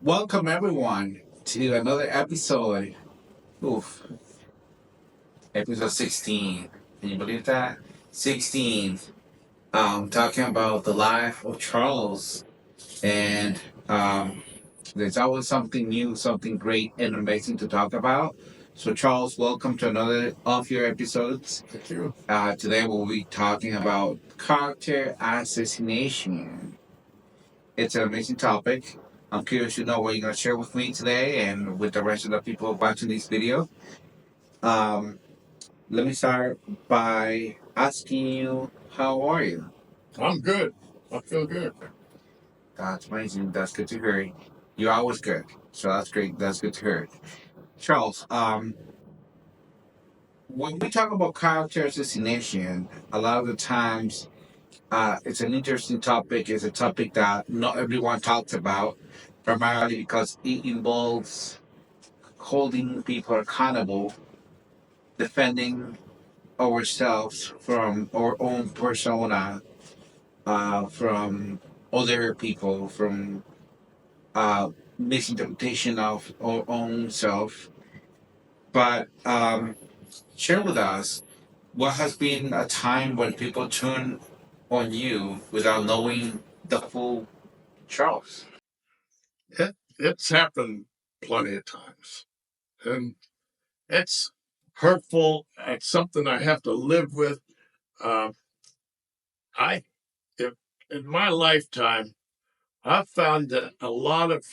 Welcome everyone to another episode. Oof, episode 16. Can you believe that? 16. Talking about the life of Charles. And there's always something new, something great and amazing to talk about. So Charles, welcome to another of your episodes. Thank you. Today we'll be talking about character assassination. It's an amazing topic. I'm curious to know what you're going to share with me today and with the rest of the people watching this video. Um, Let me start by asking you, how are you? I'm good. I feel good. That's amazing. That's good to hear. You're always good. So that's great. That's good to hear. Charles, when we talk about character assassination, a lot of the times it's an interesting topic. It's a topic that not everyone talks about, primarily because it involves holding people accountable, defending ourselves from our own persona, from other people, from misinterpretation of our own self. But share with us what has been a time when people turn on you without knowing the full Charles. It's happened plenty of times, and it's hurtful. It's something I have to live with. Uh, I, if, in my lifetime, I've found that a lot of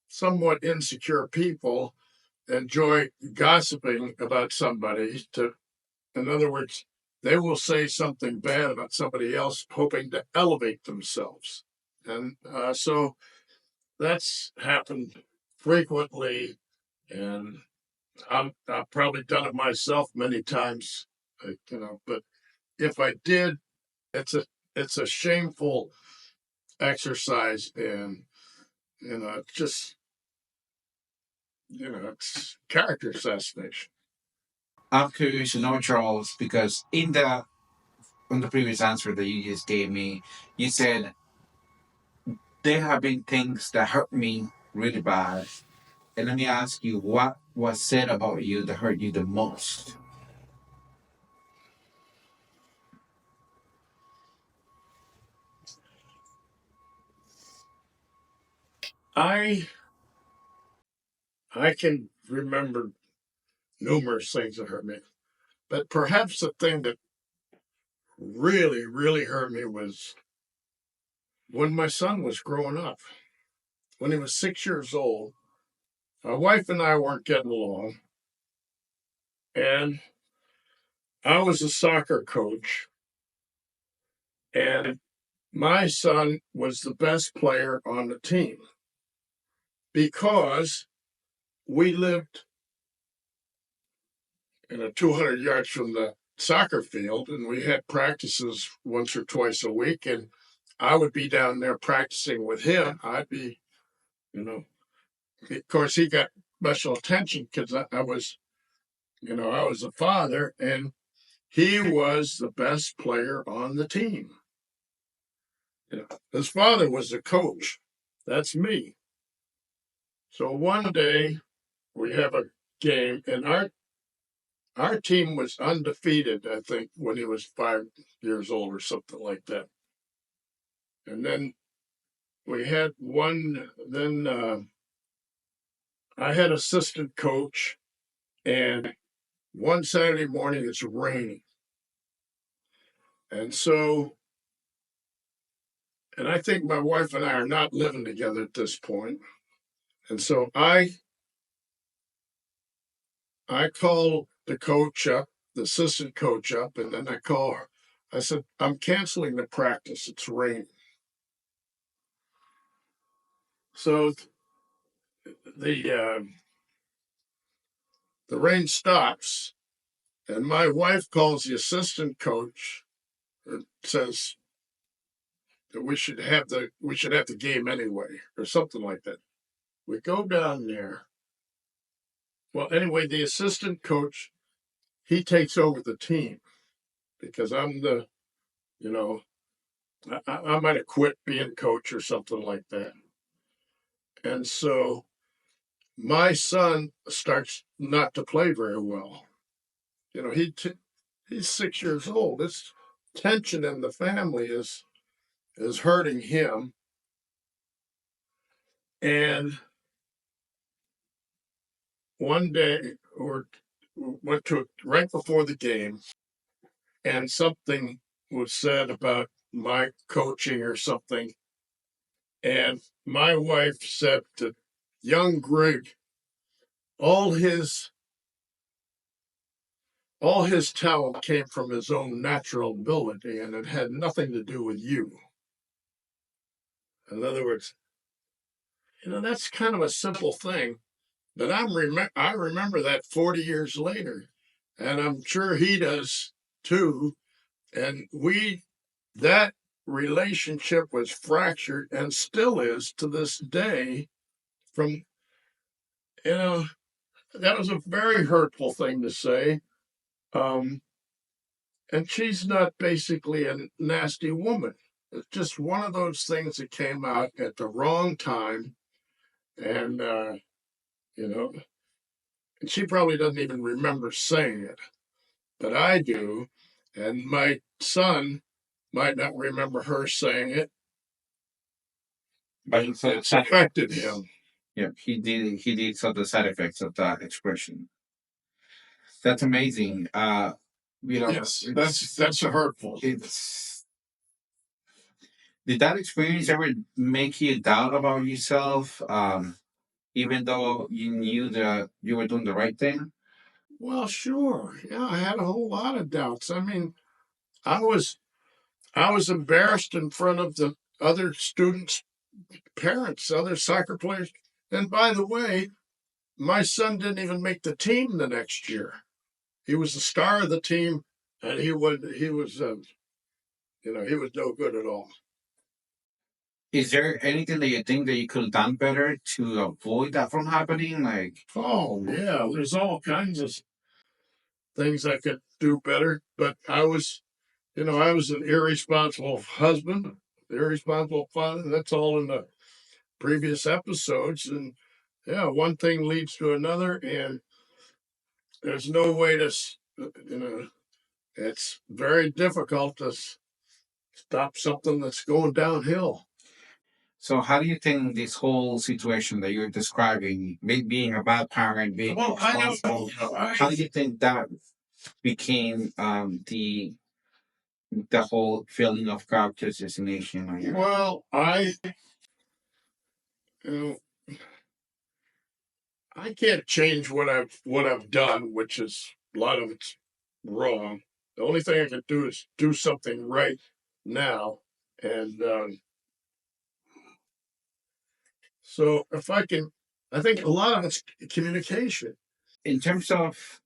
somewhat insecure people enjoy gossiping about somebody. In other words, they will say something bad about somebody else, hoping to elevate themselves, and so that's happened frequently, and I've probably done it myself many times, But if I did, it's a shameful exercise, and just it's character assassination. I'm curious to know, Charles, because in the previous answer that you just gave me, you said there have been things that hurt me really bad. And let me ask you, what was said about you that hurt you the most? I I can remember numerous things that hurt me, but perhaps the thing that really really hurt me was when my son was growing up. When he was 6 years old, my wife and I weren't getting along, and I was a soccer coach, and my son was the best player on the team because we lived 200 yards from the soccer field, and we had practices once or twice a week, and I would be down there practicing with him. I'd be, you know, of course, he got special attention because I was, I was a father, and he was the best player on the team. His father was the coach. That's me. So one day we have a game, and our team was undefeated, I think, when he was 5 years old or something like that. And then we had one. Then I had assistant coach, and one Saturday morning it's raining, and so and I think my wife and I are not living together at this point, and so I call the coach up, the assistant coach up, and then I call her. I said, I'm canceling the practice. It's raining. So the uh, the rain stops, and my wife calls the assistant coach and says that we should have the game anyway, or something like that. We go down there. Well, anyway, the assistant coach, he takes over the team because I'm the, you know, I might have quit being coach or something like that. And so my son starts not to play very well. You know, he's 6 years old. This tension in the family is hurting him. And one day, or went to right before the game, and something was said about my coaching or something. And my wife said to young Greg, all his all his talent came from his own natural ability, and it had nothing to do with you. In other words, that's kind of a simple thing, but I remember that 40 years later, and I'm sure he does too. And that relationship was fractured and still is to this day. From you know, that was a very hurtful thing to say. Um, and she's not basically a nasty woman. It's just one of those things that came out at the wrong time, and you know, and she probably doesn't even remember saying it, but I do, and my son might not remember her saying it, but it's affected him. Yeah, he did saw the side effects of that expression. That's amazing. Yes, that's hurtful. It's did that experience ever make you doubt about yourself? Even though you knew that you were doing the right thing? Well, sure. Yeah, I had a whole lot of doubts. I mean, I was I was embarrassed in front of the other students' parents, other soccer players. And by the way, my son didn't even make the team the next year. He was the star of the team, and he was no good at all. Is there anything that you think that you could have done better to avoid that from happening? Like, Oh yeah, there's all kinds of things I could do better, but I was an irresponsible husband, irresponsible father. That's all in the previous episodes. And yeah, one thing leads to another, and there's no way to, it's very difficult to stop something that's going downhill. so how do you think this whole situation that you're describing, being a bad parent, being Well, responsible, how do you think that became the whole feeling of character assassination on your well, you know, I can't change what I've done, which is a lot of it's wrong. The only thing I can do is do something right now, and so if I can, I think a lot of it's communication. in terms of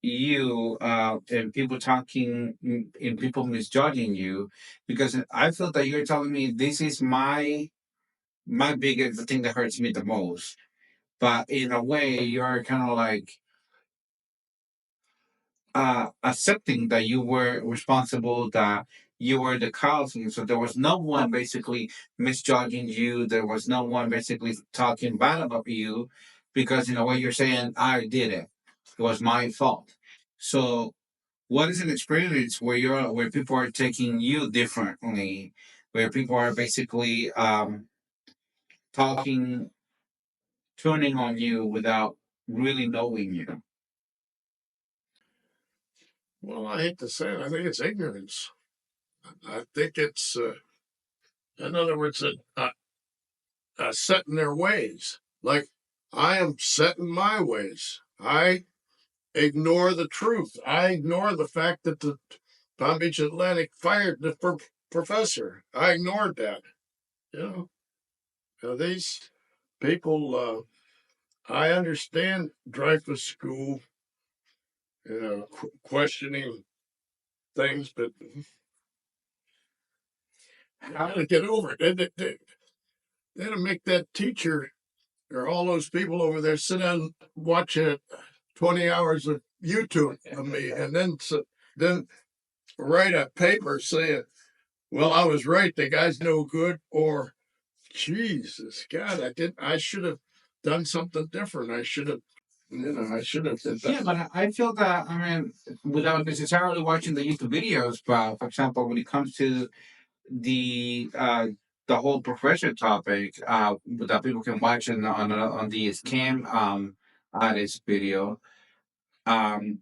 you and people talking and people misjudging you, because I feel that you're telling me this is my biggest the thing that hurts me the most, but in a way you're kind of like accepting that you were responsible, that you were the cause, and so there was no one basically misjudging you, there was no one basically talking bad about you, because in a way you're saying I did it was my fault. So what is an experience where people are taking you differently, where people are basically talking, tuning on you without really knowing you? Well, I hate to say it, I think it's ignorance. I think it's, in other words, set in their ways. Like I am set in my ways. I ignore the truth. I ignore the fact that the Palm Beach Atlantic fired the professor. I ignored that. You these people. I understand Dreyfus School, questioning things, but how to get over it? They had to make that teacher or all those people over there sit down, watch 20 hours of YouTube of me, and then write a paper saying, "Well, I was right. The guy's no good," or Jesus, God, I should have done something different. I should have, I should have did that. Yeah, but I feel that, I mean, without necessarily watching the YouTube videos, but for example, when it comes to the uh the whole profession topic that people can watch on the scam artist video, um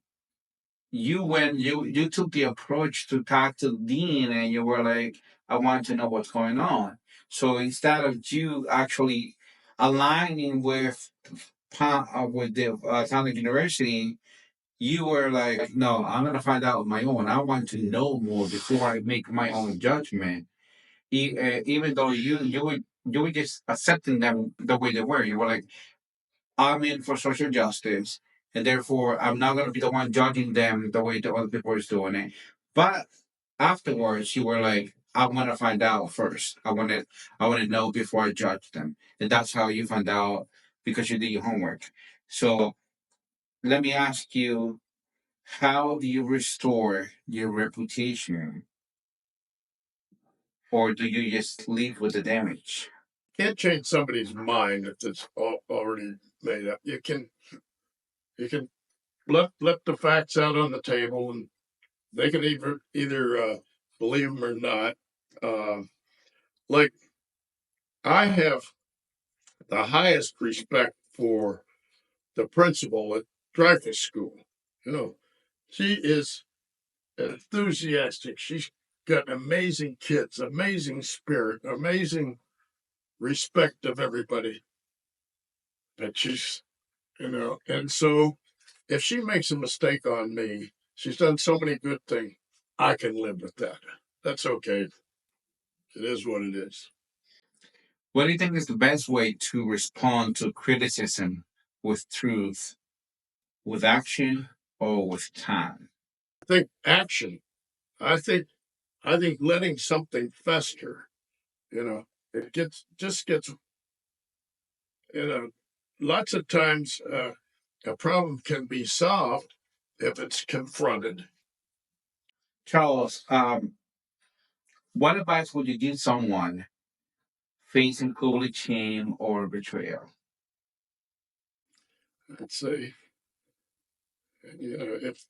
you took the approach to talk to Dean, and you were like, I want to know what's going on. So instead of you actually aligning with the Talent University, you were like, no, I'm gonna find out on my own. I want to know more before I make my own judgment. Even though you were just accepting them the way they were. You were like, I'm in for social justice, and therefore I'm not gonna be the one judging them the way the other people is doing it. But afterwards, you were like, I want to find out first. I want to know before I judge them, and that's how you find out because you did your homework. So let me ask you, how do you restore your reputation, or do you just leave with the damage? Can't change somebody's mind if it's already made up. You can let the facts out on the table, and they can either believe them or not. Uh, like I have the highest respect for the principal at Dreyfus School. You know, she is enthusiastic. She's got amazing kids, amazing spirit, amazing respect of everybody. That and so if she makes a mistake on me, she's done so many good things. I can live with that. That's okay. It is what it is. What do you think is the best way to respond to criticism? With truth, with action, or with time? I think action. I think letting something fester, you know, it gets you know, lots of times a problem can be solved if it's confronted. Charles, what advice would you give someone facing public shame or betrayal? I'd say, if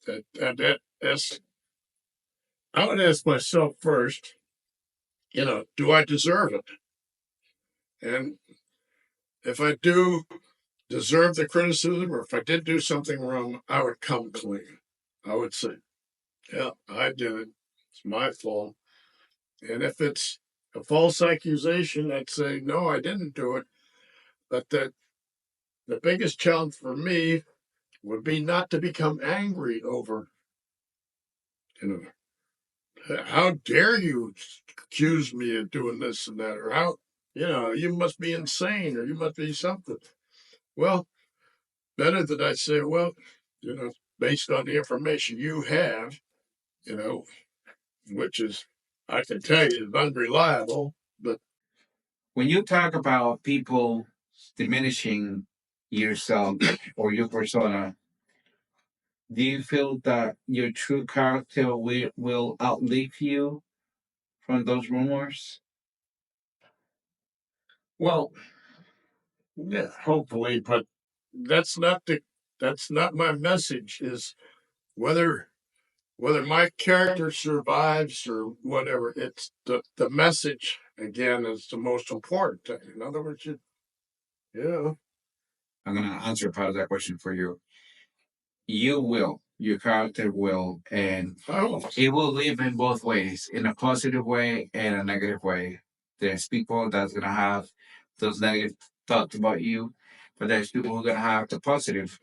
that's I would ask myself first, do I deserve it? And if I do deserve the criticism, or if I did do something wrong, I would come clean. I would say, yeah, I did it. It's my fault. And if it's a false accusation, I'd say, no, I didn't do it. But the biggest challenge for me would be not to become angry over, you how dare you accuse me of doing this and that, or how, you must be insane, or you must be something. Well, better that I say, well, based on the information you have, you know, which is, I can tell you, is unreliable, but When you talk about people diminishing yourself or your persona, do you feel that your true character will outlive you from those rumors? well, yeah, hopefully, but that's not the that's not my message. Is whether my character survives or whatever. It's the message again is the most important thing. In other words, yeah, I'm going to answer part of that question for you. You will, your character will, and oh, it will live in both ways, in a positive way and a negative way. There's people that's gonna have those negative thoughts about you, but there's people who are gonna have the positive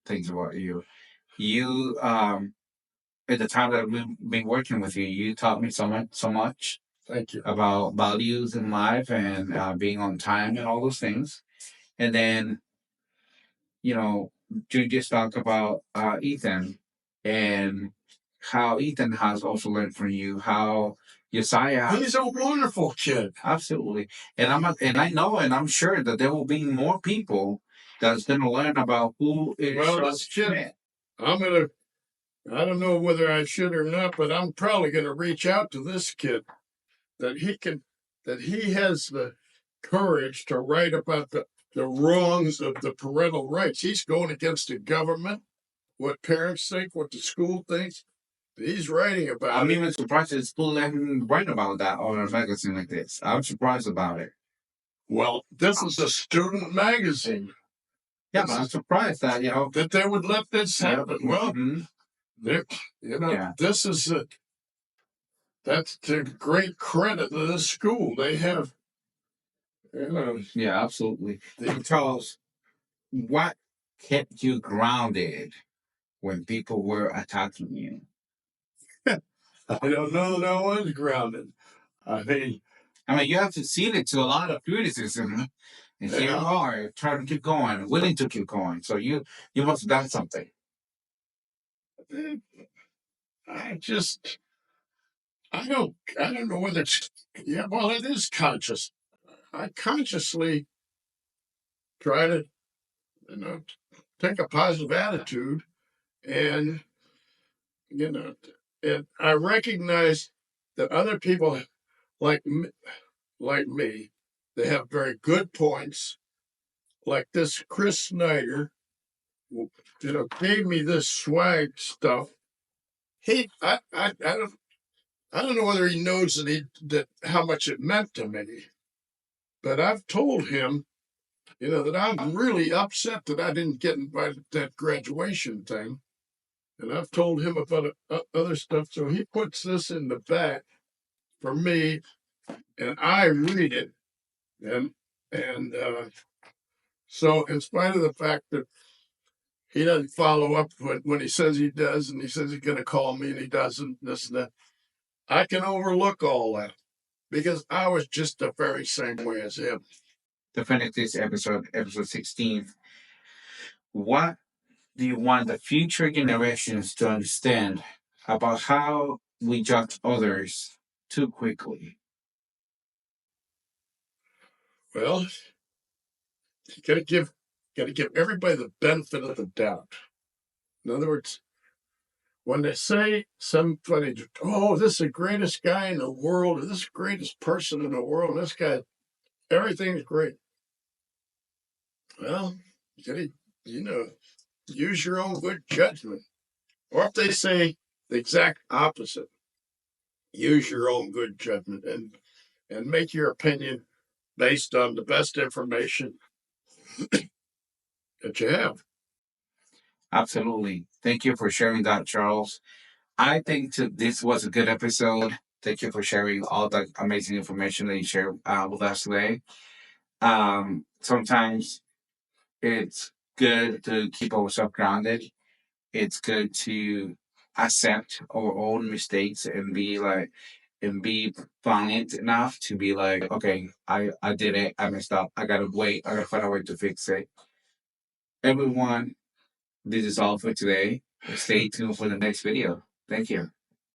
things about you. You at the time that we've been working with you, you taught me so much thank you. about values in life and being on time and all those things. And then you just talk about Ethan and how Ethan has also learned from you, how Josiah. He's a wonderful kid. Absolutely. And I know and I'm sure that there will be more people that's gonna learn about who is Well, Charles this kid, Schmidt. I'm gonna. I don't know whether I should or not, but I'm probably gonna reach out to this kid that he can that he has the courage to write about the wrongs of the parental rights. He's going against the government, what parents think, what the school thinks. He's writing about I'm it. even surprised that school let him write about that on a magazine like this. I'm surprised about it. Well, this is a student magazine. Yeah, but I'm surprised that, that they would let this happen. Well, Yeah. this is that's to great credit to the school. They have, Yeah, absolutely. Charles, what kept you grounded when people were attacking you? I don't know that I was grounded. I mean, you have succeeded to a lot of criticism, and here you Yeah. are trying to keep going, willing to keep going. So you must have done something. I don't know whether it's, well, it is conscious. I consciously try to, take a positive attitude, and, and I recognize that other people like me, they have very good points. Like this Chris Snyder, gave me this swag stuff. I don't know whether he knows that how much it meant to me, but I've told him, that I'm really upset that I didn't get invited to that graduation thing, and I've told him about other stuff. So he puts this in the back for me, and I read it, and so in spite of the fact that he doesn't follow up when he says he does, and he says he's going to call me and he doesn't, this and that, I can overlook all that because I was just the very same way as him. To finish this episode 16, what do you want the future generations to understand about how we judge others too quickly? Well, you got to give everybody the benefit of the doubt. In other words, when they say somebody, oh, this is the greatest guy in the world, or this is the greatest person in the world, this guy, everything's great. Well, you gotta, use your own good judgment. Or if they say the exact opposite, use your own good judgment and make your opinion based on the best information that you have. Absolutely. Thank you for sharing that, Charles. I think this was a good episode. Thank you for sharing all the amazing information that you shared with us today. Sometimes it's good to keep ourselves grounded. It's good to accept our own mistakes and be valiant enough to be like, okay, I did it. I messed up. I gotta wait. I gotta find a way to fix it. Everyone, this is all for today. Stay tuned for the next video. Thank you.